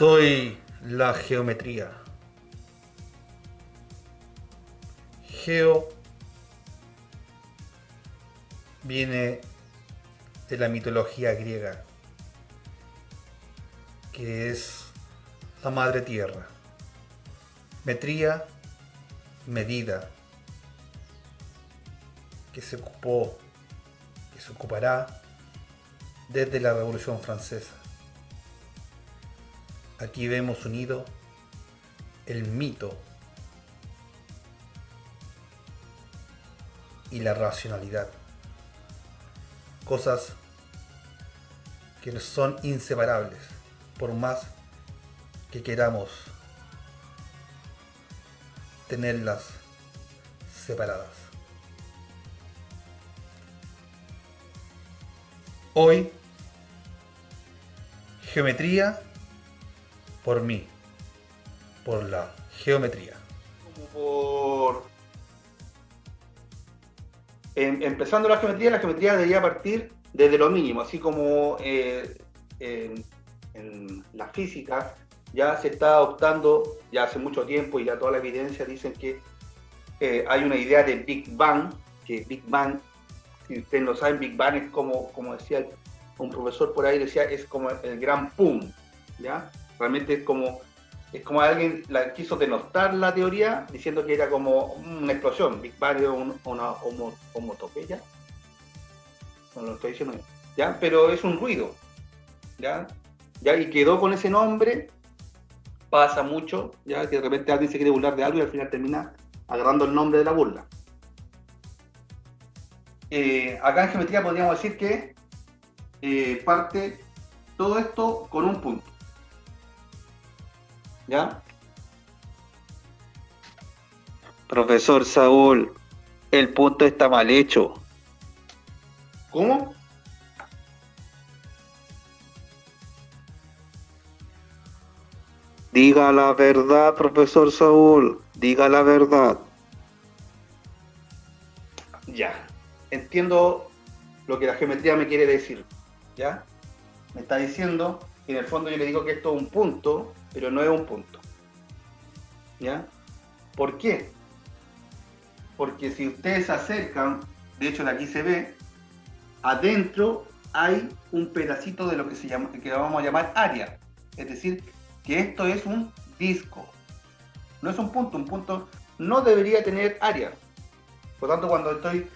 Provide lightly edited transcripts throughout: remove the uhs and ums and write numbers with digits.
Soy la geometría. Geo viene de la mitología griega, que es la madre tierra. Metría, medida, que se ocupó, que se ocupará desde la Revolución Francesa. Aquí vemos unido el mito y la racionalidad, cosas que son inseparables, por más que queramos tenerlas separadas. Hoy, geometría por mí, por la geometría. Como empezando la geometría debería partir desde lo mínimo, así como en la física ya se está optando, ya hace mucho tiempo y ya toda la evidencia dicen que hay una idea de Big Bang, que Big Bang, si ustedes no saben, Big Bang es como decía un profesor por ahí, decía, es como el gran pum, ¿ya? Realmente es como alguien quiso denostar la teoría diciendo que era como una explosión. Big Bang es una homotopeya, no lo estoy diciendo, ¿ya? Pero es un ruido, ¿ya? Y quedó con ese nombre. Pasa mucho, ya que de repente alguien se quiere burlar de algo y al final termina agarrando el nombre de la burla. Acá en geometría podríamos decir que parte todo esto con un punto, ¿ya? Profesor Saúl, el punto está mal hecho. ¿Cómo? Diga la verdad, profesor Saúl, diga la verdad. Ya, entiendo lo que la geometría me quiere decir, ¿ya? Me está diciendo que en el fondo yo le digo que esto es un punto, pero no es un punto, ¿ya? ¿Por qué? Porque si ustedes se acercan, de hecho de aquí se ve, adentro hay un pedacito de lo que que vamos a llamar área, es decir, que esto es un disco, no es un punto no debería tener área. Por lo tanto, cuando estoy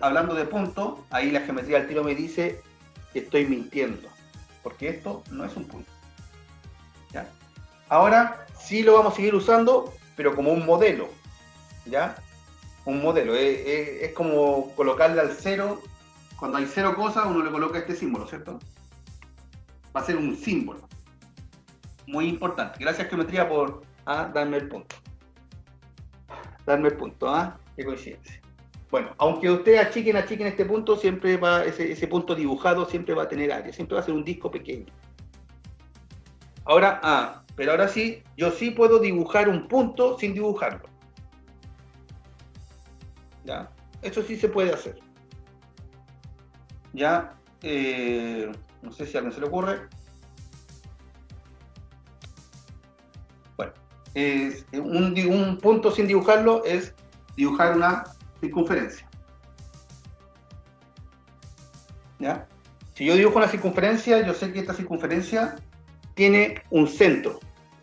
hablando de punto, ahí la geometría al tiro me dice que estoy mintiendo, porque esto no es un punto, ¿ya? Ahora sí lo vamos a seguir usando, pero como un modelo, ¿ya? Un modelo, es como colocarle al cero, cuando hay cero cosas, uno le coloca este símbolo, ¿cierto? Va a ser un símbolo. Muy importante. Gracias, geometría, por darme el punto. Darme el punto, qué coincidencia. Bueno, aunque ustedes achiquen este punto, siempre va, ese punto dibujado siempre va a tener área, siempre va a ser un disco pequeño. Ahora, pero ahora sí, yo sí puedo dibujar un punto sin dibujarlo. ¿Ya? Eso sí se puede hacer. ¿Ya? No sé si a alguien se le ocurre. Bueno, un punto sin dibujarlo es dibujar una circunferencia. ¿Ya? Si yo dibujo una circunferencia, yo sé que esta circunferencia tiene un centro,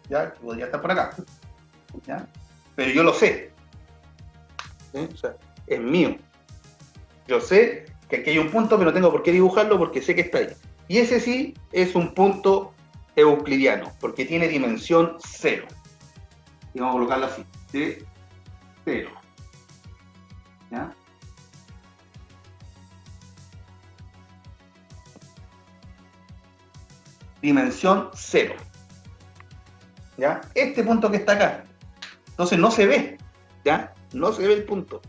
¿ya? Que podría estar por acá, ¿ya? Pero yo lo sé, ¿sí? O sea, es mío. Yo sé que aquí hay un punto, pero no tengo por qué dibujarlo porque sé que está ahí. Y ese sí es un punto euclidiano, porque tiene dimensión 0. Y vamos a colocarlo así, de 0. ¿Ya? Dimensión 0. ¿Ya? Este punto que está acá. Entonces no se ve, ¿ya? No se ve el punto,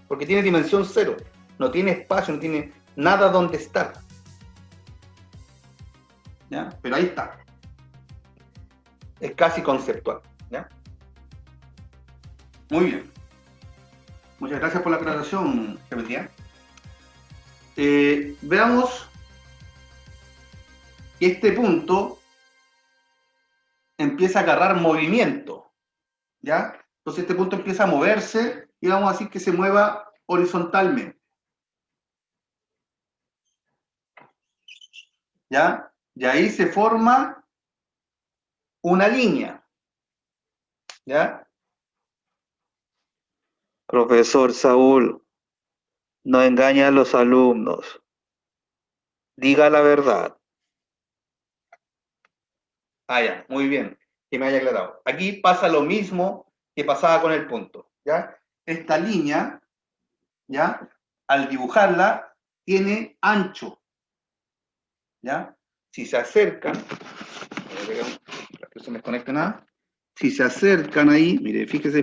porque tiene dimensión 0. No tiene espacio, no tiene nada donde estar. ¿Ya? Pero ahí está. Es casi conceptual, ¿ya? Muy bien. Muchas gracias por la aclaración, geometría. Veamos que este punto empieza a agarrar movimiento, ¿ya? Entonces este punto empieza a moverse y vamos a decir que se mueva horizontalmente, ¿ya? Y ahí se forma una línea, ¿ya? Profesor Saúl, no engañe a los alumnos. Diga la verdad. Ah, ya, muy bien, que me haya aclarado. Aquí pasa lo mismo que pasaba con el punto, ¿ya? Esta línea, ¿ya? Al dibujarla, tiene ancho, ¿ya? Si se acercan, para que se me desconecte nada, si se acercan ahí, mire, fíjese,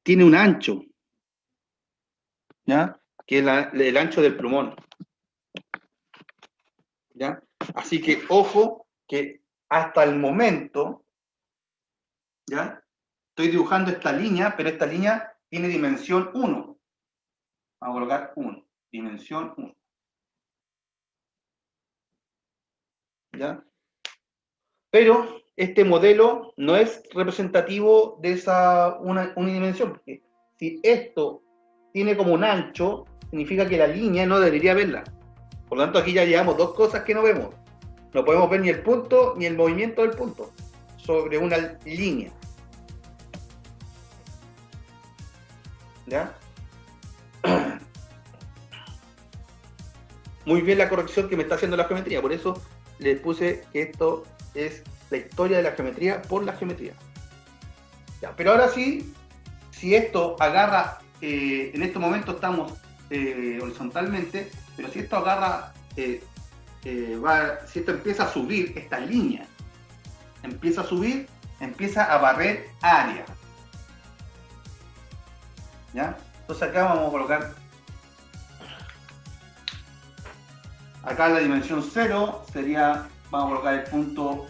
tiene un ancho, ¿ya? Que es el ancho del plumón, ¿ya? Así que, ojo, que hasta el momento, ¿ya? Estoy dibujando esta línea, pero esta línea tiene dimensión 1. Vamos a colocar 1, dimensión 1. ¿Ya? Pero este modelo no es representativo de esa unidimensión, porque si esto tiene como un ancho, significa que la línea no debería verla. Por lo tanto, aquí ya llevamos dos cosas que no vemos. No podemos ver ni el punto ni el movimiento del punto sobre una línea. ¿Ya? Muy bien la corrección que me está haciendo la geometría, por eso les puse que esto es la historia de la geometría por la geometría. Ya, pero ahora sí, si esto agarra, en este momento estamos horizontalmente, pero si esto agarra, si esto empieza a subir, esta línea empieza a subir, empieza a barrer área. ¿Ya? Entonces acá vamos a colocar, acá la dimensión 0 sería, vamos a colocar el punto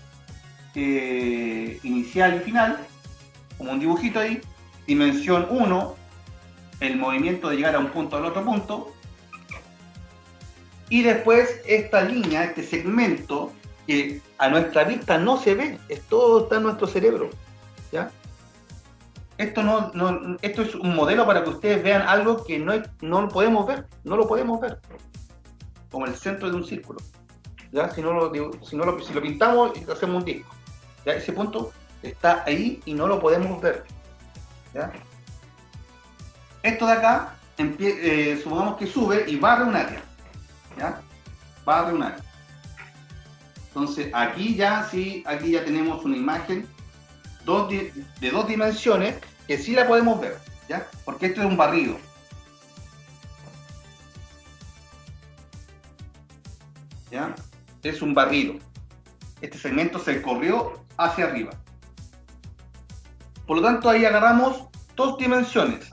inicial y final, como un dibujito ahí. Dimensión 1, el movimiento de llegar a un punto al otro punto. Y después esta línea, este segmento, que a nuestra vista no se ve, todo está en nuestro cerebro. ¿Ya? Esto es un modelo para que ustedes vean algo que no lo podemos ver, no lo podemos ver. Como el centro de un círculo. ¿Ya? Si lo pintamos y hacemos un disco. ¿Ya? Ese punto está ahí y no lo podemos ver. ¿Ya? Esto de acá, supongamos que sube y barre un área. ¿Ya? Barre un área. Entonces aquí ya tenemos una imagen de dos dimensiones que sí la podemos ver. ¿Ya? Porque esto es un barrido. ¿Ya? Es un barrido. Este segmento se corrió hacia arriba. Por lo tanto, ahí agarramos dos dimensiones.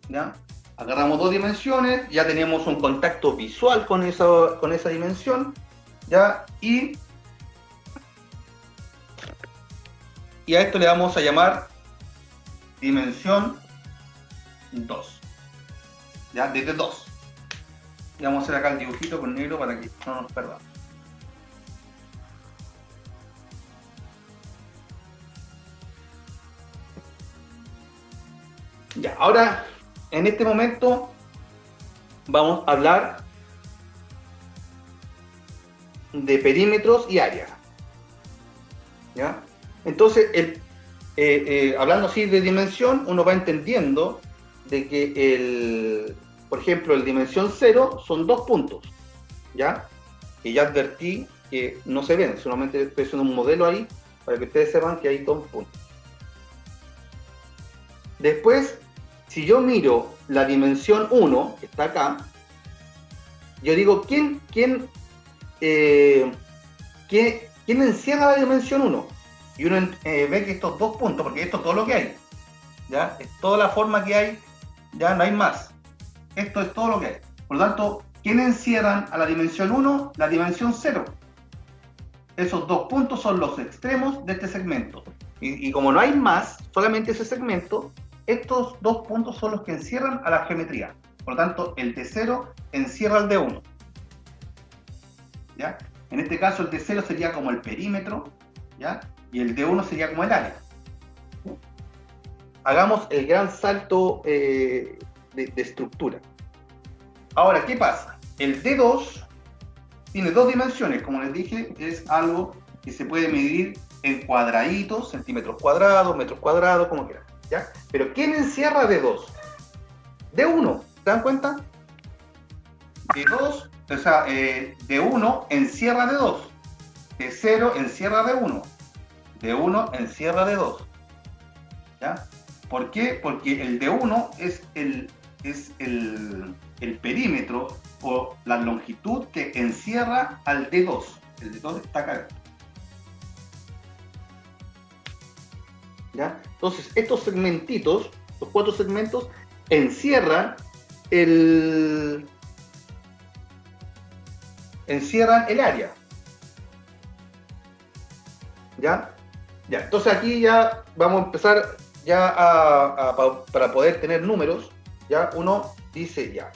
¿Ya? Agarramos dos dimensiones, ya tenemos un contacto visual con esa dimensión, ¿ya? Y a esto le vamos a llamar dimensión 2. ¿Ya? Desde 2. Y vamos a hacer acá el dibujito con negro para que no nos perdamos. Ya, ahora, en este momento, vamos a hablar de perímetros y áreas. ¿Ya? Entonces, hablando así de dimensión, uno va entendiendo de que por ejemplo, el dimensión 0 son dos puntos, ¿ya? Que ya advertí que no se ven, solamente estoy haciendo un modelo ahí para que ustedes sepan que hay dos puntos. Después, si yo miro la dimensión 1, que está acá, yo digo, ¿quién encierra la dimensión 1? Y uno ve que estos dos puntos, porque esto es todo lo que hay, ¿ya? Es toda la forma que hay, ya no hay más. Esto es todo lo que hay. Por lo tanto, ¿quién encierran a la dimensión 1? La dimensión 0. Esos dos puntos son los extremos de este segmento. Y como no hay más, solamente ese segmento, estos dos puntos son los que encierran a la geometría. Por lo tanto, el de 0 encierra al de 1. ¿Ya? En este caso el D0 sería como el perímetro, ¿ya? Y el D1 sería como el área. Hagamos el gran salto de estructura. Ahora, ¿qué pasa? El D2 tiene dos dimensiones, como les dije, es algo que se puede medir en cuadraditos, centímetros cuadrados, metros cuadrados, como quieran, ¿ya? Pero ¿quién encierra D2? D1, ¿se dan cuenta? D2, o sea, D1 encierra D2, D0 encierra D1, D1 encierra D2, ¿ya? ¿Por qué? Porque el D1 es el perímetro o la longitud que encierra al D2. El D2 está acá. ¿Ya? Entonces, estos segmentitos, los 4 segmentos, encierran el área. ¿Ya? Ya, entonces aquí ya vamos a empezar ya para poder tener números, ya uno dice ya,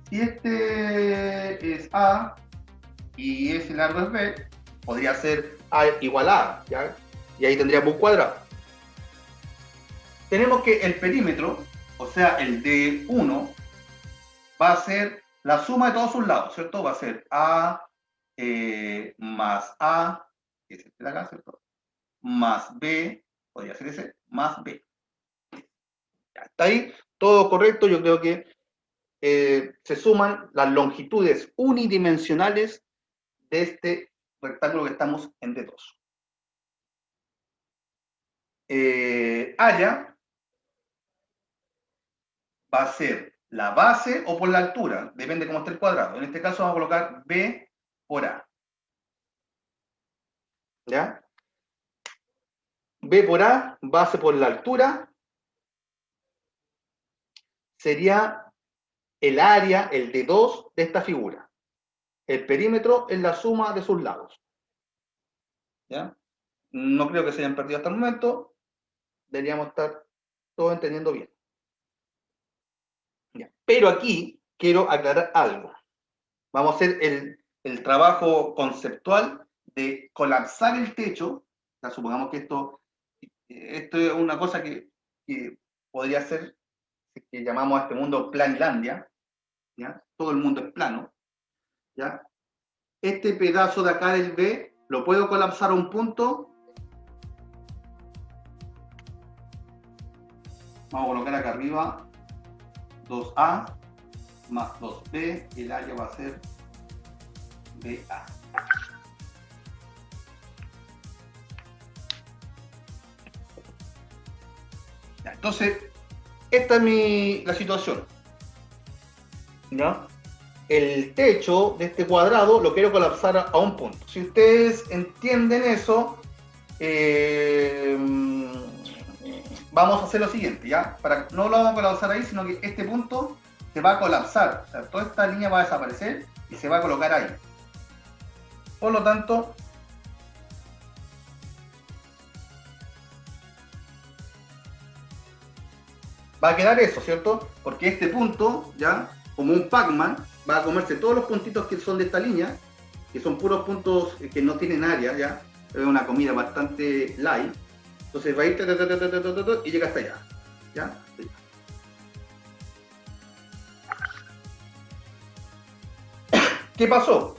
si este es A y ese largo es B, podría ser A igual a A, ¿ya? Y ahí tendríamos un cuadrado. Tenemos que el perímetro, o sea, el D1, va a ser la suma de todos sus lados, ¿cierto? Va a ser A más A, que es este de acá, ¿cierto? Más B, podría ser ese, más B. Ya, está ahí, todo correcto, yo creo que se suman las longitudes unidimensionales de este rectángulo que estamos en D2. Área va a ser la base o por la altura, depende de cómo esté el cuadrado. En este caso vamos a colocar B por A. ¿Ya? B por A, base por la altura, sería el área, el D2 de esta figura. El perímetro es la suma de sus lados. ¿Ya? No creo que se hayan perdido hasta el momento. Deberíamos estar todos entendiendo bien. ¿Ya? Pero aquí quiero aclarar algo. Vamos a hacer el trabajo conceptual de colapsar el techo. O sea, supongamos que esto es una cosa que podría ser, que llamamos a este mundo Planilandia, ¿ya? Todo el mundo es plano, ¿ya? Este pedazo de acá del B lo puedo colapsar a un punto. Vamos a colocar acá arriba 2A más 2B, y el área va a ser BA. Ya, entonces, esta es la situación. ¿Ya? El techo de este cuadrado lo quiero colapsar a un punto. Si ustedes entienden eso, vamos a hacer lo siguiente, ¿ya? No lo vamos a colapsar ahí, sino que este punto se va a colapsar. O sea, toda esta línea va a desaparecer y se va a colocar ahí. Por lo tanto, va a quedar eso, ¿cierto? Porque este punto, ¿ya? Como un Pac-Man, va a comerse todos los puntitos que son de esta línea, que son puros puntos que no tienen área, ¿ya? Es una comida bastante light. Entonces va a ir y llega hasta allá, ¿ya? ¿Qué pasó?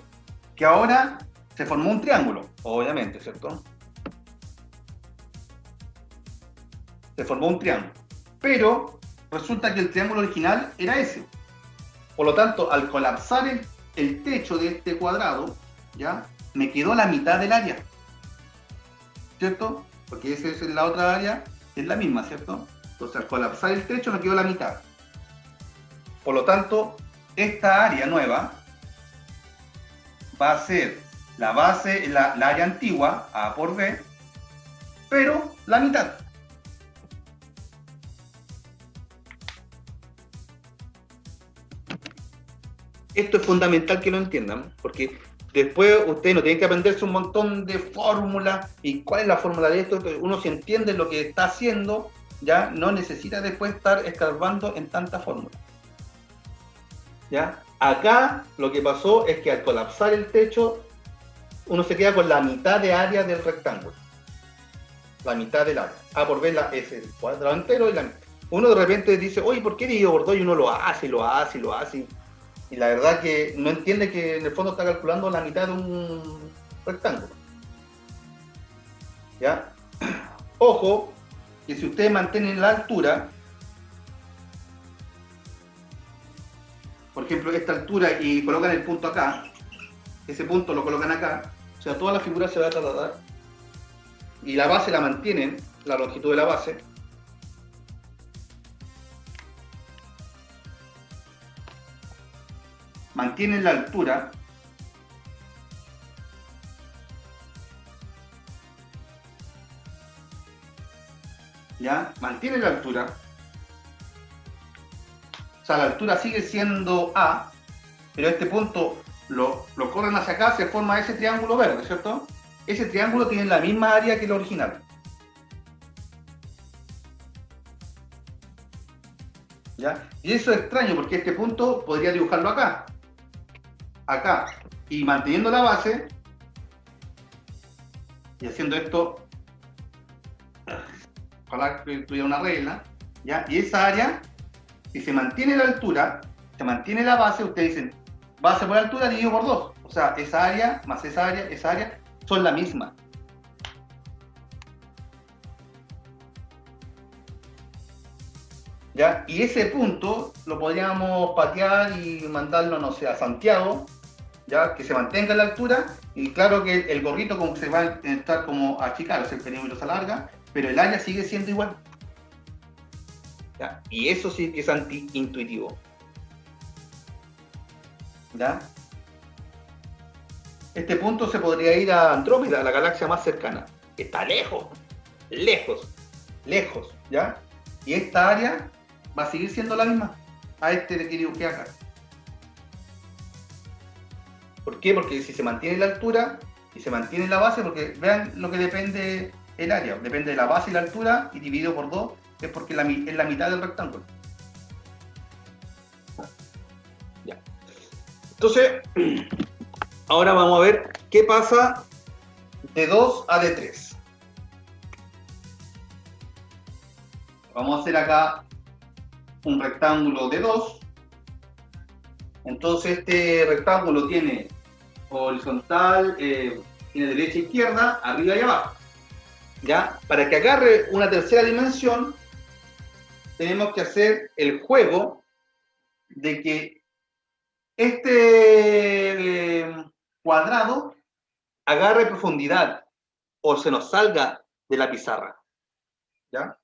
Que ahora se formó un triángulo, obviamente, ¿cierto? Se formó un triángulo. Pero resulta que el triángulo original era ese. Por lo tanto, al colapsar el techo de este cuadrado, ¿ya? Me quedó la mitad del área, ¿cierto? Porque esa es la otra área, es la misma, ¿cierto? Entonces, al colapsar el techo me quedó la mitad. Por lo tanto, esta área nueva va a ser la base, la área antigua, A por B, pero la mitad. Esto es fundamental que lo entiendan, porque después ustedes no tienen que aprenderse un montón de fórmulas y cuál es la fórmula de esto. Uno, si entiende lo que está haciendo, ya no necesita después estar escarbando en tantas fórmulas. ¿Ya? Acá lo que pasó es que al colapsar el techo, uno se queda con la mitad de área del rectángulo. La mitad del área. A por B es el cuadrado entero y la mitad. Uno de repente dice, oye, ¿por qué dividido por 2? Y uno lo hace, y lo hace, y lo hace. Y la verdad que no entiende que en el fondo está calculando la mitad de un rectángulo. ¿Ya? Ojo, que si ustedes mantienen la altura, por ejemplo, esta altura y colocan el punto acá, ese punto lo colocan acá, o sea, toda la figura se va a trasladar y la base la mantienen, la longitud de la base. Mantienen la altura. ¿Ya? Mantienen la altura. O sea, la altura sigue siendo A, pero este punto lo corren hacia acá, se forma ese triángulo verde, ¿cierto? Ese triángulo tiene la misma área que el original. ¿Ya? Y eso es extraño porque este punto podría dibujarlo acá. Acá. Y manteniendo la base, y haciendo esto, ojalá que tuviera una regla, ¿ya? Y esa área, si se mantiene la altura, se mantiene la base, ustedes dicen, base por altura dividido por 2. O sea, esa área más esa área son la misma. ¿Ya? Y ese punto lo podríamos patear y mandarlo, no sé, a Santiago, ¿ya? Que se mantenga la altura, y claro que el gorrito como que se va a intentar como achicar, o sea, el perímetro se alarga, pero el área sigue siendo igual. ¿Ya? Y eso sí que es anti-intuitivo. ¿Ya? Este punto se podría ir a Andrómeda, la galaxia más cercana. Está lejos, lejos, ¿ya? Y esta área va a seguir siendo la misma a este que dibujé acá. ¿Por qué? Porque si se mantiene la altura y se mantiene la base, porque vean lo que depende el área, depende de la base y la altura, y dividido por 2 es porque es la mitad del rectángulo. Ya. Entonces, ahora vamos a ver qué pasa de 2 a D3. Vamos a hacer acá un rectángulo de 2. Entonces este rectángulo tiene horizontal, tiene derecha e izquierda, arriba y abajo. ¿Ya? Para que agarre una tercera dimensión, tenemos que hacer el juego de que este cuadrado agarre profundidad o se nos salga de la pizarra. ¿Ya?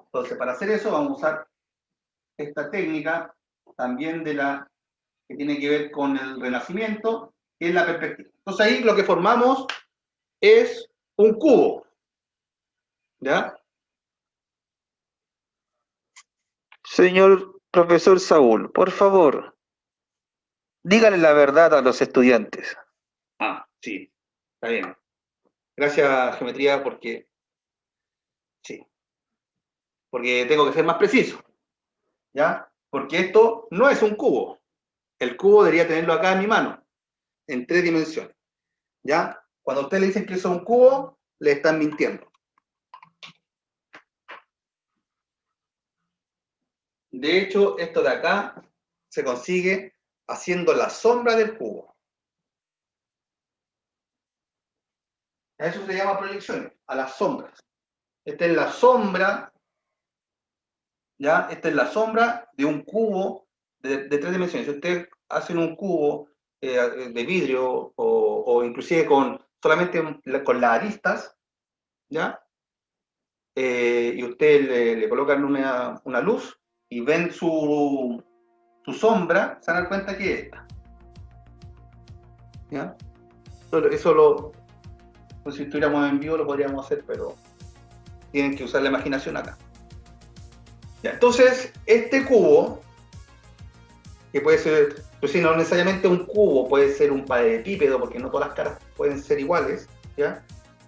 Entonces, para hacer eso vamos a usar esta técnica también que tiene que ver con el Renacimiento, que es la perspectiva. Entonces ahí lo que formamos es un cubo. ¿Ya? Señor profesor Saúl, por favor, dígale la verdad a los estudiantes. Ah, sí, está bien. Gracias, geometría, porque sí, porque tengo que ser más preciso. ¿Ya? Porque esto no es un cubo. El cubo debería tenerlo acá en mi mano, en 3 dimensiones. ¿Ya? Cuando ustedes le dicen que eso es un cubo, le están mintiendo. De hecho, esto de acá se consigue haciendo la sombra del cubo. A eso se llama proyecciones, a las sombras. Esta es la sombra, ¿ya? Esta es la sombra de un cubo de 3 dimensiones. Si ustedes hacen un cubo de vidrio o inclusive solamente con las aristas, ¿ya? Y ustedes le colocan una luz y ven su sombra, se dan cuenta que es esta. ¿Ya? Eso pues si estuviéramos en vivo lo podríamos hacer, pero tienen que usar la imaginación acá. ¿Ya? Entonces, este cubo, que puede ser, pues sí, no necesariamente un cubo, puede ser un paralelepípedo, porque no todas las caras pueden ser iguales, ¿ya?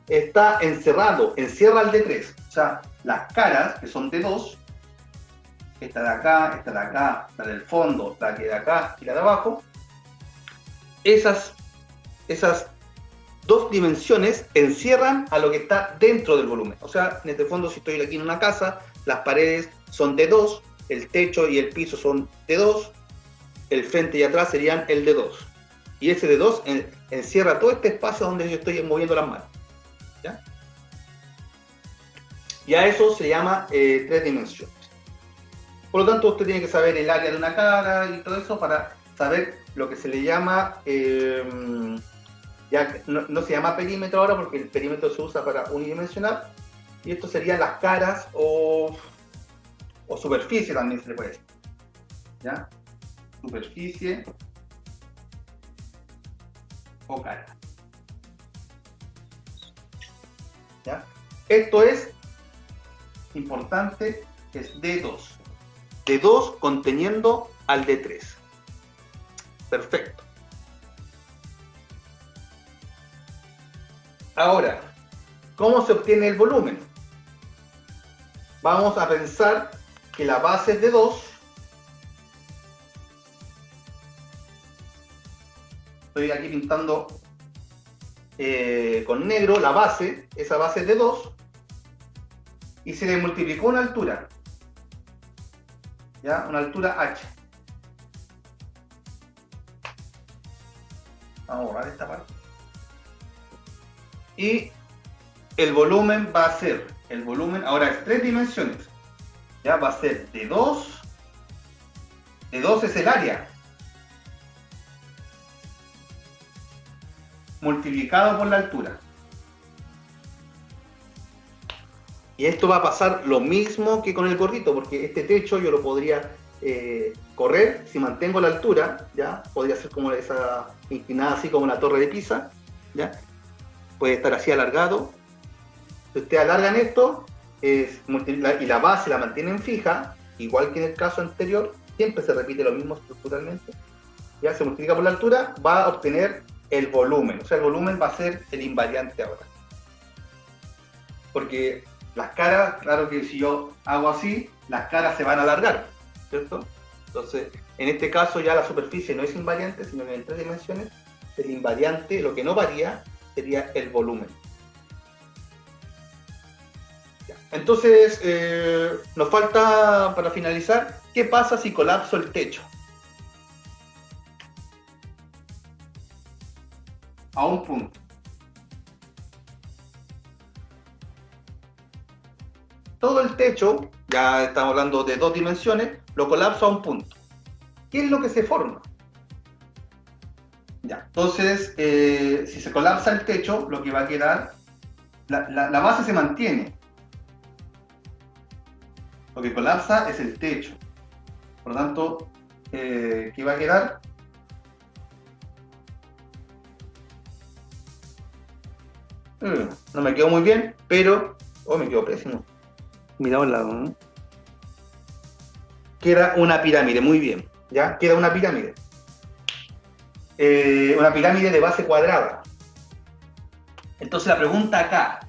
Está encerrado, encierra el D3. O sea, las caras, que son de 2, esta de acá, la del fondo, la que de acá y la de abajo, esas dos dimensiones encierran a lo que está dentro del volumen. O sea, en este fondo, si estoy aquí en una casa, las paredes son de 2, el techo y el piso son de 2, el frente y atrás serían el de 2. Y ese de 2 encierra todo este espacio donde yo estoy moviendo las manos. ¿Ya? Y a eso se llama 3 dimensiones. Por lo tanto, usted tiene que saber el área de una cara y todo eso para saber lo que se le llama, ya no se llama perímetro ahora porque el perímetro se usa para unidimensional, y esto serían las caras o superficie también se le puede decir. ¿Ya? Superficie o cara. ¿Ya? Esto es importante, es D2. D2 conteniendo al D3. Perfecto. Ahora, ¿cómo se obtiene el volumen? Vamos a pensar que la base es de 2. Estoy aquí pintando con negro la base, esa base es de 2. Y se le multiplicó una altura. ¿Ya? Una altura h. Vamos a borrar esta parte. Y el volumen va a ser, el volumen ahora es 3 dimensiones. Ya va a ser de 2. De 2 es el área. Multiplicado por la altura. Y esto va a pasar lo mismo que con el gorrito, porque este techo yo lo podría correr si mantengo la altura, ¿ya? Podría ser como esa inclinada, así como la torre de Pisa, ¿ya? Puede estar así alargado. Si ustedes alargan esto y la base la mantienen fija, igual que en el caso anterior, siempre se repite lo mismo estructuralmente, ¿ya? Se multiplica por la altura, va a obtener el volumen. O sea, el volumen va a ser el invariante ahora. Porque las caras, claro que si yo hago así, las caras se van a alargar, ¿cierto? Entonces, en este caso ya la superficie no es invariante, sino que en 3 dimensiones, el invariante, lo que no varía, sería el volumen. Ya. Entonces, nos falta, para finalizar, ¿qué pasa si colapso el techo? A un punto. Todo el techo, ya estamos hablando de 2 dimensiones, lo colapso a un punto. ¿Qué es lo que se forma? Ya, entonces, si se colapsa el techo, lo que va a quedar, la base se mantiene. Lo que colapsa es el techo. Por lo tanto, ¿qué va a quedar? No me quedó muy bien, pero... Oh, me quedó pésimo. Mira un lado, ¿no? Queda una pirámide, muy bien. ¿Ya? Queda una pirámide. Una pirámide de base cuadrada. Entonces la pregunta acá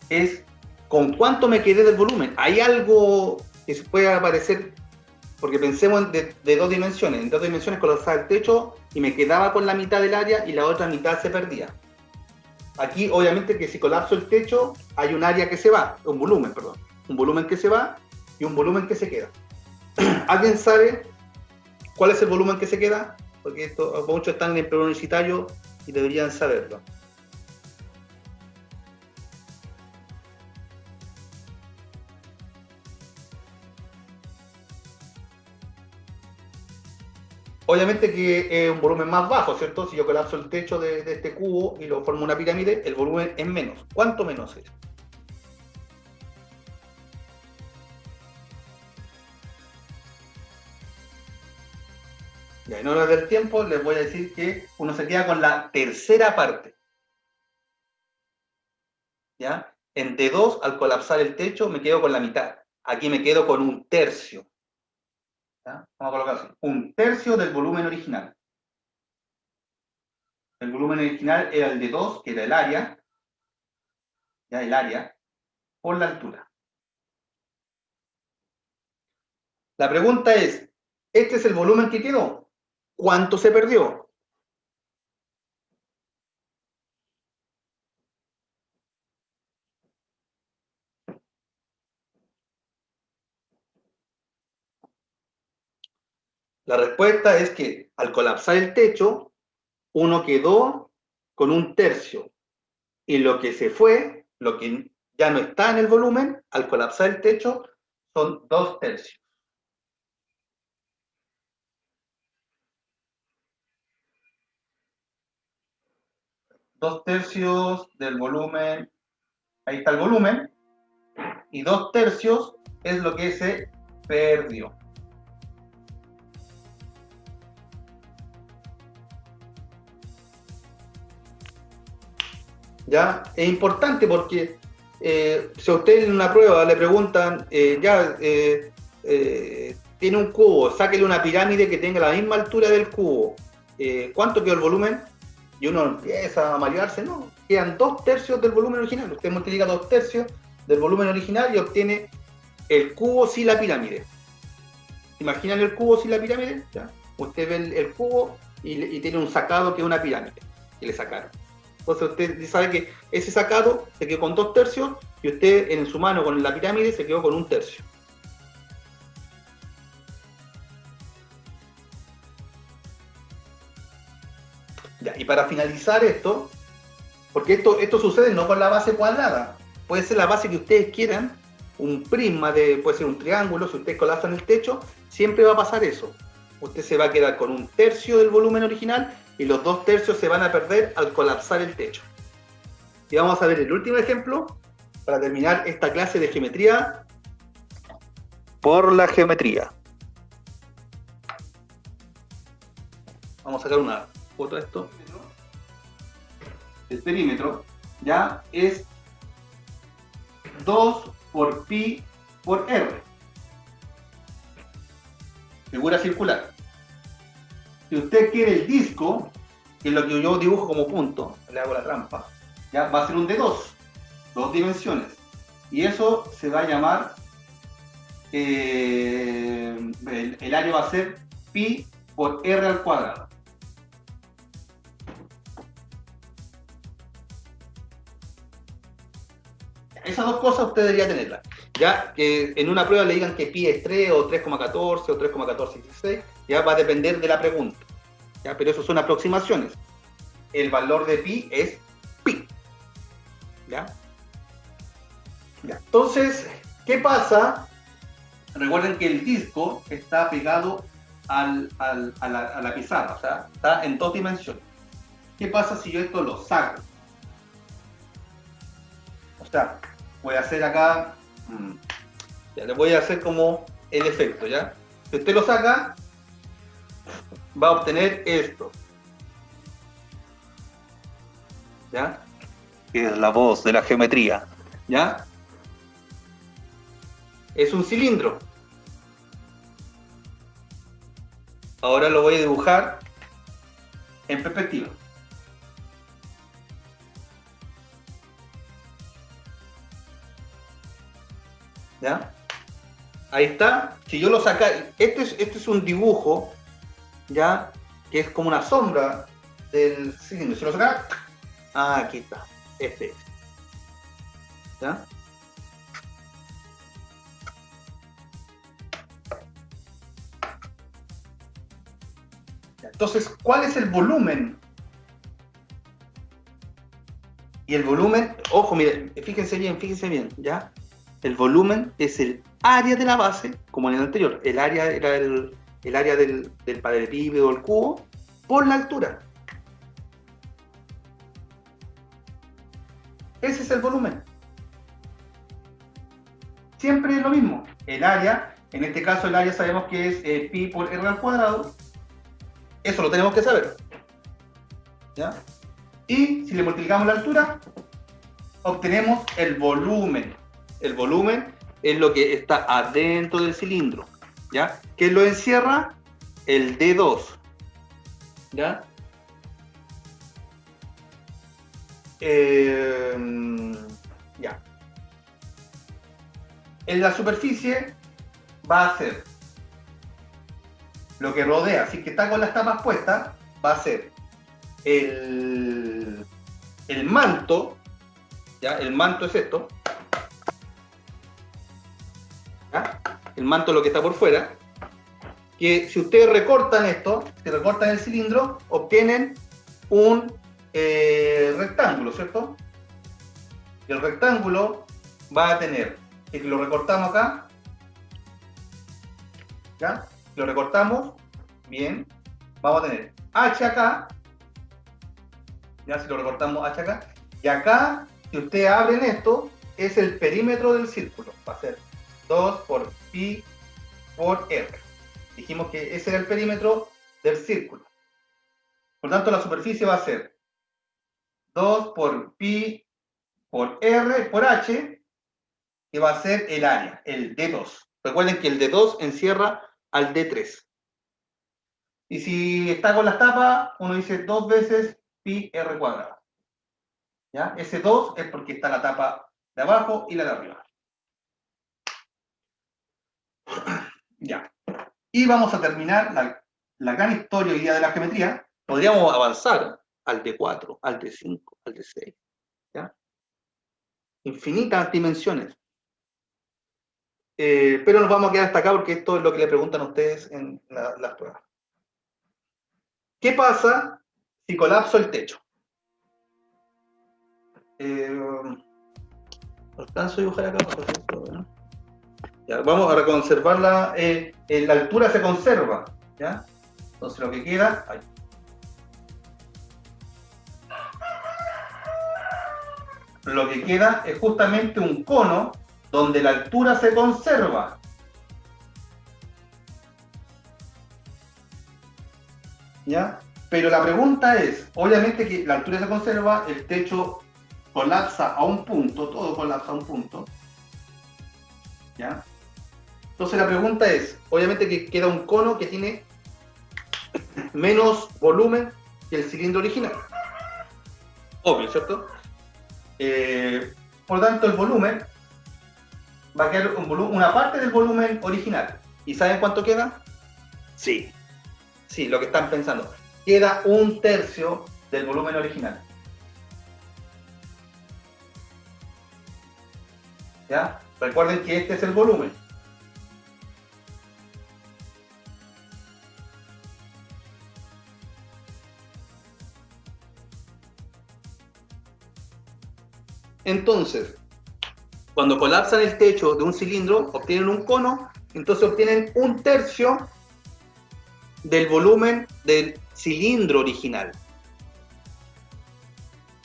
es, ¿con cuánto me quedé del volumen? ¿Hay algo que se pueda aparecer? Porque pensemos de 2 dimensiones. En 2 dimensiones colapsaba el techo y me quedaba con la mitad del área y la otra mitad se perdía. Aquí, obviamente, que si colapso el techo, hay un área que se va, un volumen, perdón. Un volumen que se va y un volumen que se queda. ¿Alguien sabe cuál es el volumen que se queda? Porque esto, muchos están en el preuniversitario y deberían saberlo. Obviamente que es un volumen más bajo, ¿cierto? Si yo colapso el techo de este cubo y lo formo una pirámide, el volumen es menos. ¿Cuánto menos es? Ya, en hora del tiempo les voy a decir que uno se queda con la tercera parte. ¿Ya? En D2, al colapsar el techo, me quedo con la mitad. Aquí me quedo con un tercio. ¿Ya? Vamos a colocar así. Un tercio del volumen original. El volumen original era el D2, que era el área. Ya, el área. Por la altura. La pregunta es, ¿este es el volumen que quedó? ¿Cuánto se perdió? La respuesta es que al colapsar el techo, uno quedó con un tercio. Y lo que se fue, lo que ya no está en el volumen, al colapsar el techo, son 2 tercios. Dos tercios del volumen, ahí está el volumen, y 2 tercios es lo que se perdió. ¿Ya? Es importante porque si a usted en una prueba le preguntan, tiene un cubo, sáquele una pirámide que tenga la misma altura del cubo, ¿cuánto quedó el volumen? Y uno empieza a marearse, no, quedan 2 tercios del volumen original. Usted multiplica 2 tercios del volumen original y obtiene el cubo sin la pirámide. ¿Imaginan el cubo sin la pirámide? ¿Ya? Usted ve el cubo y tiene un sacado que es una pirámide que le sacaron. Entonces usted sabe que ese sacado se quedó con 2 tercios y usted en su mano con la pirámide se quedó con 1 tercio. Ya, y para finalizar esto, porque esto sucede no con la base cuadrada, puede ser la base que ustedes quieran, un prisma, puede ser un triángulo, si ustedes colapsan el techo, siempre va a pasar eso. Usted se va a quedar con 1 tercio del volumen original y los 2 tercios se van a perder al colapsar el techo. Y vamos a ver el último ejemplo para terminar esta clase de geometría por la geometría. Vamos a sacar una foto de esto. El perímetro ya es 2 por pi por r. Figura circular. Si usted quiere el disco, que es lo que yo dibujo como punto, le hago la trampa, ya va a ser un de 2 dimensiones. Y eso se va a llamar, el área va a ser pi por r al cuadrado. Esas dos cosas usted debería tenerlas. Ya que en una prueba le digan que pi es 3 o 3,14 o 3,1416, ya va a depender de la pregunta. ¿Ya? Pero eso son aproximaciones. El valor de pi es pi. ¿Ya? Ya. Entonces, ¿qué pasa? Recuerden que el disco está pegado a la pizarra, o sea, está en 2 dimensiones. ¿Qué pasa si yo esto lo saco? O sea, voy a hacer acá, ya le voy a hacer como el efecto, ¿ya? Si usted lo saca, va a obtener esto. ¿Ya? Que es la voz de la geometría. ¿Ya? Es un cilindro. Ahora lo voy a dibujar en perspectiva. ¿Ya? Ahí está. Si yo lo saca, este es un dibujo, ¿ya? Que es como una sombra del cilindro. Si lo saca, aquí está. Este es. ¿Ya? Entonces, ¿cuál es el volumen? Y el volumen, ojo, miren, fíjense bien, ¿ya? El volumen es el área de la base, como en el anterior. El área era el área del paralelepípedo o el cubo, por la altura. Ese es el volumen. Siempre es lo mismo. El área, en este caso el área sabemos que es pi por r al cuadrado. Eso lo tenemos que saber. ¿Ya? Y si le multiplicamos la altura, obtenemos el volumen. El volumen es lo que está adentro del cilindro. ¿Ya? ¿Qué lo encierra? El D2. ¿Ya? Ya. En la superficie va a ser lo que rodea, si que está con las tapas puestas, va a ser el manto, ¿ya? El manto es esto, ¿ya? El manto es lo que está por fuera, que si ustedes recortan esto, si recortan el cilindro, obtienen un rectángulo, ¿cierto? Y el rectángulo va a tener, si lo recortamos acá, ¿ya? Lo recortamos, bien, vamos a tener H acá, ya, si lo recortamos H acá, y acá, si ustedes abren esto, es el perímetro del círculo, va a ser 2 por pi por r. Dijimos que ese era el perímetro del círculo. Por tanto, la superficie va a ser 2 por pi por r por h, que va a ser el área, el D2. Recuerden que el D2 encierra al D3. Y si está con las tapas, uno dice 2 veces pi r cuadrado. ¿Ya? Ese 2 es porque está la tapa de abajo y la de arriba. Ya. Y vamos a terminar la gran historia hoy día de la geometría. Podríamos avanzar al D4, al D5, al D6. ¿Ya? Infinitas dimensiones. Pero nos vamos a quedar hasta acá porque esto es lo que le preguntan a ustedes en las pruebas. ¿Qué pasa si colapso el techo? ¿Alcanzo a dibujar acá? Ya, vamos a conservar la altura se conserva, ¿ya? Entonces lo que queda, ahí. Lo que queda es justamente un cono donde la altura se conserva. ¿Ya? Pero la pregunta es, obviamente que la altura se conserva, el techo colapsa a un punto, todo colapsa a un punto. ¿Ya? Entonces la pregunta es, obviamente que queda un cono que tiene menos volumen que el cilindro original. Obvio, ¿cierto? Por lo tanto, el volumen va a quedar una parte del volumen original. ¿Y saben cuánto queda? Sí. Sí, lo que están pensando. Queda 1/3 del volumen original. ¿Ya? Recuerden que este es el volumen. Entonces, cuando colapsan el techo de un cilindro, obtienen un cono, entonces obtienen 1/3 del volumen del cilindro original.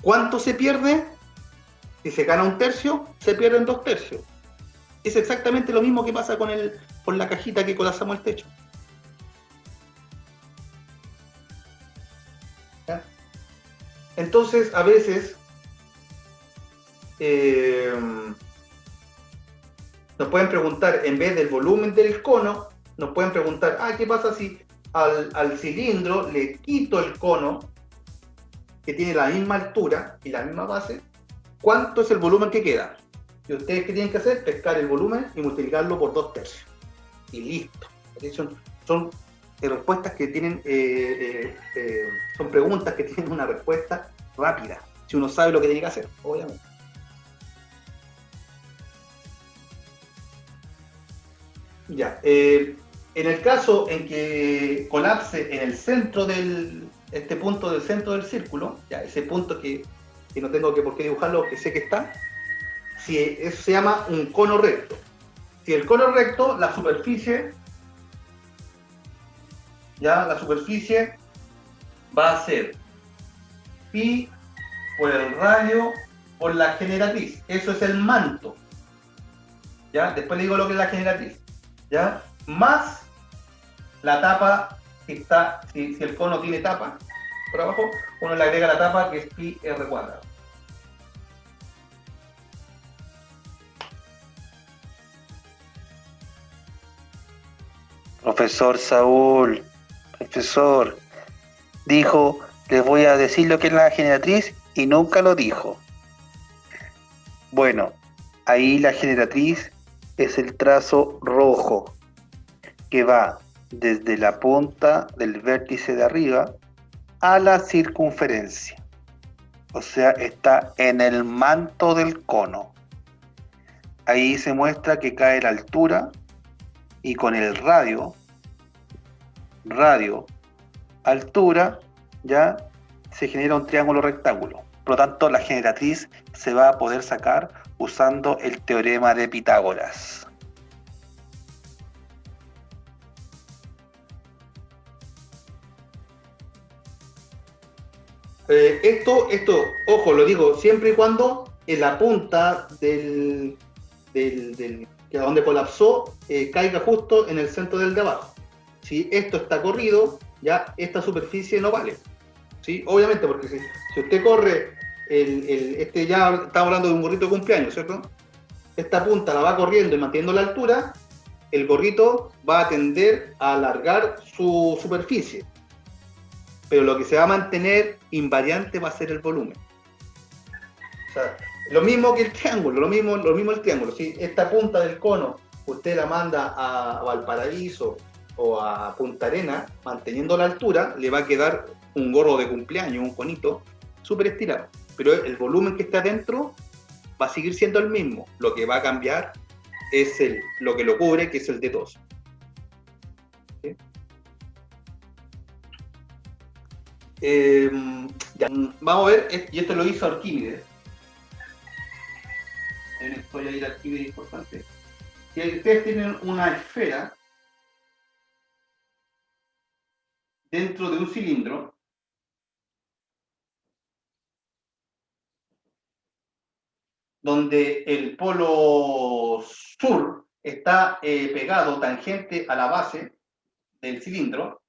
¿Cuánto se pierde? Si se gana 1/3, se pierden 2/3. Es exactamente lo mismo que pasa con la cajita que colapsamos el techo. ¿Ya? Entonces, a veces nos pueden preguntar, en vez del volumen del cono, nos pueden preguntar, ¿qué pasa si al cilindro le quito el cono que tiene la misma altura y la misma base? ¿Cuánto es el volumen que queda? Y ustedes, ¿qué tienen que hacer? Pescar el volumen y multiplicarlo por 2/3. Y listo. Son respuestas que tienen, son preguntas que tienen una respuesta rápida, si uno sabe lo que tiene que hacer, obviamente. Ya, en el caso en que colapse en el centro este punto del centro del círculo, ya, ese punto que no tengo por qué dibujarlo, que sé que está, si eso se llama un cono recto. Si el cono recto, la superficie va a ser pi por el radio por la generatriz. Eso es el manto. ¿Ya? Después le digo lo que es la generatriz. ¿Ya? Más la tapa, si el cono tiene tapa por abajo, uno le agrega la tapa que es pi r cuadrado. Profesor Saúl, profesor, dijo, les voy a decir lo que es la generatriz y nunca lo dijo. Bueno, ahí la generatriz es el trazo rojo que va desde la punta del vértice de arriba a la circunferencia. O sea, está en el manto del cono. Ahí se muestra que cae la altura y con el radio, altura, ya se genera un triángulo rectángulo. Por lo tanto, la generatriz se va a poder sacar usando el teorema de Pitágoras. Ojo, lo digo, siempre y cuando en la punta que donde colapsó caiga justo en el centro del de abajo. Si esto está corrido, ya esta superficie no vale. ¿Sí? Obviamente, porque si usted corre ya estamos hablando de un gorrito de cumpleaños, ¿cierto? Esta punta la va corriendo y manteniendo la altura, el gorrito va a tender a alargar su superficie. Pero lo que se va a mantener invariante va a ser el volumen. O sea, lo mismo que el triángulo, lo mismo el triángulo. Si esta punta del cono usted la manda a Valparaíso o a Punta Arenas, manteniendo la altura, le va a quedar un gorro de cumpleaños, un conito, súper estirado. Pero el volumen que está dentro va a seguir siendo el mismo. Lo que va a cambiar es lo que lo cubre, que es el D2. ¿Sí? Ya, vamos a ver, y esto lo hizo Arquímedes. Hay una historia ahí de Arquímedes importante. Si ustedes tienen una esfera dentro de un cilindro, donde el polo sur está pegado tangente a la base del cilindro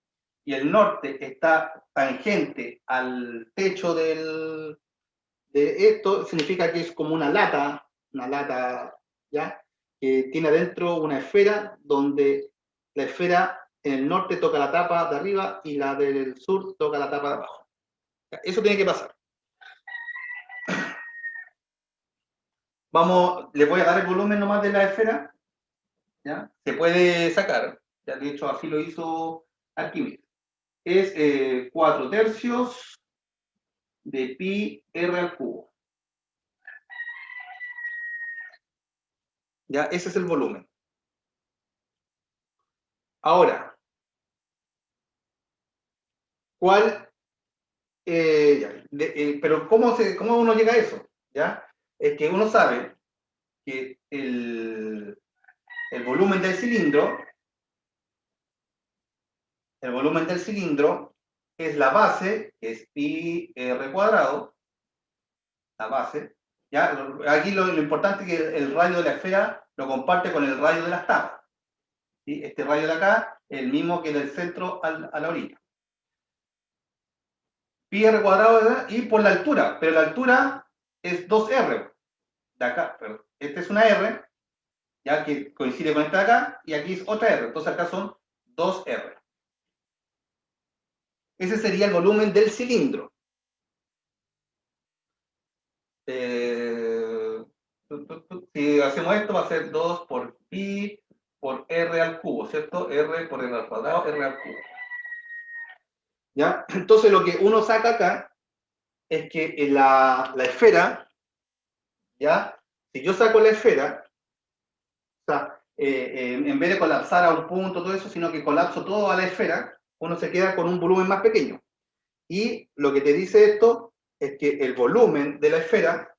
y el norte está tangente al techo de esto, significa que es como una lata, ¿ya? Que tiene adentro una esfera donde la esfera en el norte toca la tapa de arriba y la del sur toca la tapa de abajo. Eso tiene que pasar. Les voy a dar el volumen nomás de la esfera, ¿ya? Se puede sacar, ya de hecho así lo hizo Arquímedes. Es 4/3 de pi r al cubo. Ya, ese es el volumen. Ahora, ¿cuál? Pero ¿cómo uno llega a eso? ¿Ya? Es que uno sabe que el volumen del cilindro, es la base, que es pi r cuadrado, la base. ¿Ya? Aquí lo importante es que el radio de la esfera lo comparte con el radio de las tapas. ¿Sí? Este radio de acá es el mismo que del centro a la orilla. Pi r cuadrado, ¿verdad? Y por la altura, pero la altura es 2r. De acá, pero esta es una r, ya que coincide con esta de acá, y aquí es otra r, entonces acá son 2r. Ese sería el volumen del cilindro. Si hacemos esto, va a ser 2 por pi por r al cubo, ¿cierto? R por r al cuadrado, r al cubo. ¿Ya? Entonces lo que uno saca acá es que en la esfera, ¿ya? Si yo saco la esfera, o sea, en vez de colapsar a un punto, todo eso, sino que colapso todo a la esfera, uno se queda con un volumen más pequeño. Y lo que te dice esto es que el volumen de la esfera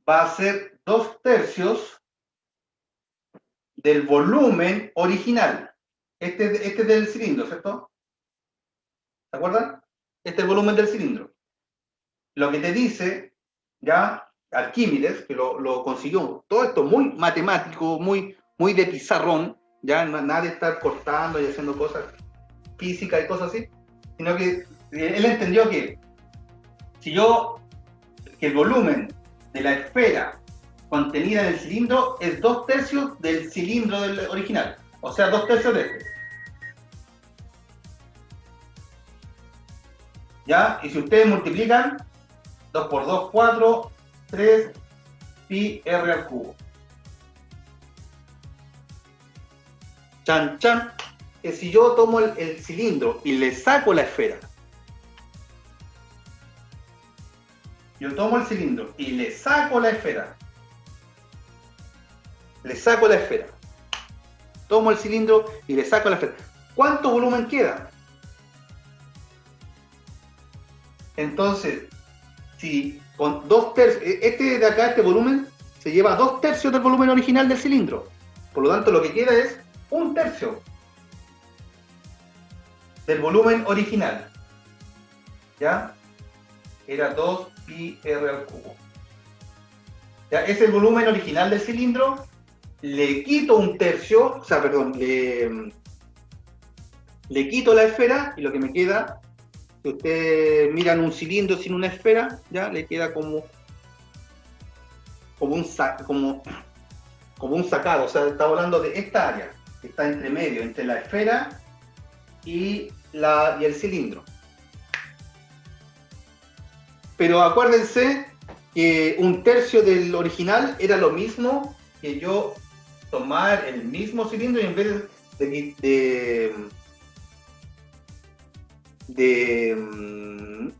va a ser 2/3 del volumen original. Este es del cilindro, ¿cierto? ¿Se acuerdan? Este es el volumen del cilindro. Lo que te dice, ya, Arquímedes, que lo consiguió, todo esto muy matemático, muy de pizarrón, ya nada de estar cortando y haciendo cosas físicas y cosas así, sino que él entendió que que el volumen de la esfera contenida en el cilindro es 2/3 del cilindro del original, o sea, 2/3 de este. ¿Ya? Y si ustedes multiplican, 2 por 2, 4, 3, pi r al cubo. chan, chan, que si yo tomo el cilindro y le saco la esfera, yo tomo el cilindro y le saco la esfera, tomo el cilindro y le saco la esfera, ¿cuánto volumen queda? Entonces, si con 2/3, este de acá, este volumen, se lleva 2/3 del volumen original del cilindro. Por lo tanto, lo que queda es 1/3 del volumen original. ¿Ya? Era 2πr². ¿Ya? Es el volumen original del cilindro. Le quito 1/3, o sea, perdón, le quito la esfera y lo que me queda, si ustedes miran un cilindro sin una esfera, ya le queda como un sacado. O sea, está hablando de esta área que está entre medio, entre la esfera y el cilindro. Pero acuérdense que 1/3 del original era lo mismo que yo tomar el mismo cilindro y en vez de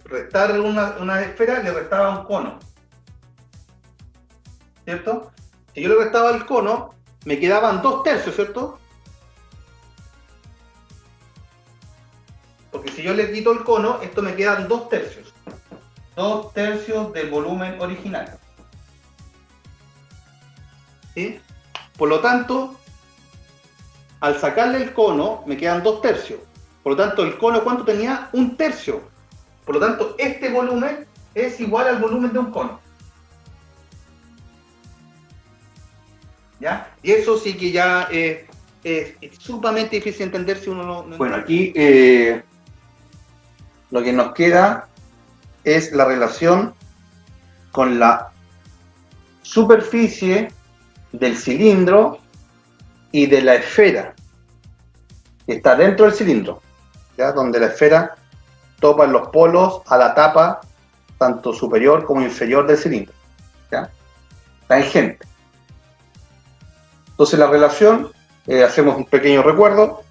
restar una esfera, le restaba un cono, ¿cierto? Si yo le restaba el cono, me quedaban 2/3, ¿cierto? Porque si yo le quito el cono, esto me quedan 2/3. 2/3 del volumen original. ¿Sí? Por lo tanto, al sacarle el cono, me quedan 2/3. Por lo tanto, el cono, ¿cuánto tenía? 1/3. Por lo tanto, este volumen es igual al volumen de un cono. ¿Ya? Y eso sí que ya es sumamente difícil de entender si uno no... Bueno, aquí lo que nos queda es la relación con la superficie del cilindro y de la esfera que está dentro del cilindro, ¿ya? Donde la esfera topa los polos a la tapa tanto superior como inferior del cilindro, ¿ya? Tangente. Entonces la relación, hacemos un pequeño recuerdo,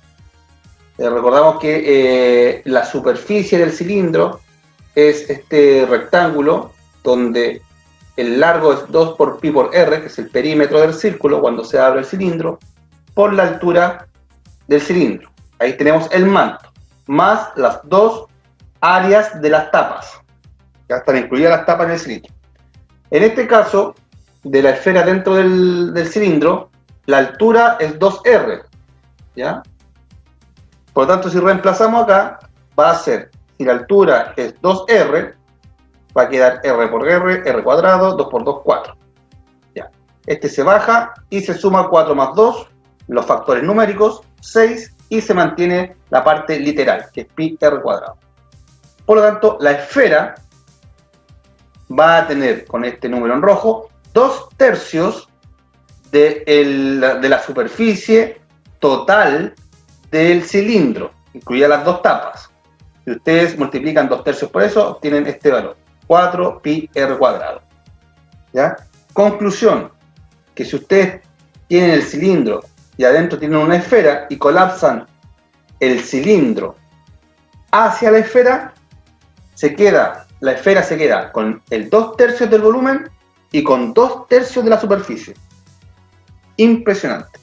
recordamos que la superficie del cilindro es este rectángulo donde el largo es 2 por pi por r, que es el perímetro del círculo cuando se abre el cilindro, por la altura del cilindro. Ahí tenemos el manto, más las dos áreas de las tapas. Ya están incluidas las tapas en el cilindro. En este caso, de la esfera dentro del cilindro, la altura es 2r, ¿ya? Por lo tanto, si reemplazamos acá, va a ser, si la altura es 2r, va a quedar r por r cuadrado, 2 por 2, 4. Ya. Este se baja y se suma 4 más 2, los factores numéricos, 6, y se mantiene la parte literal, que es pi r cuadrado. Por lo tanto, la esfera va a tener, con este número en rojo, 2/3 de la superficie total del cilindro, incluidas las dos tapas. Si ustedes multiplican 2/3 por eso, obtienen este valor, 4 pi r cuadrado. ¿Ya? Conclusión, que si ustedes tienen el cilindro y adentro tienen una esfera y colapsan el cilindro hacia la esfera, la esfera se queda con el 2/3 del volumen y con 2/3 de la superficie. Impresionante.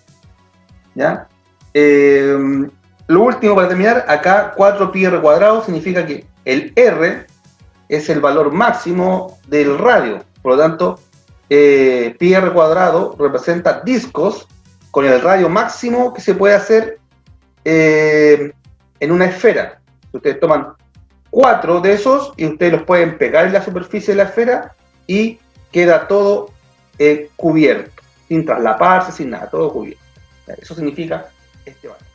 ¿Ya? Lo último para terminar, acá 4 pi r cuadrado significa que el r es el valor máximo del radio. Por lo tanto, pi r cuadrado representa discos con el radio máximo que se puede hacer en una esfera. Ustedes toman 4 de esos y ustedes los pueden pegar en la superficie de la esfera y queda todo cubierto, sin traslaparse, sin nada, todo cubierto. Eso significa este valor.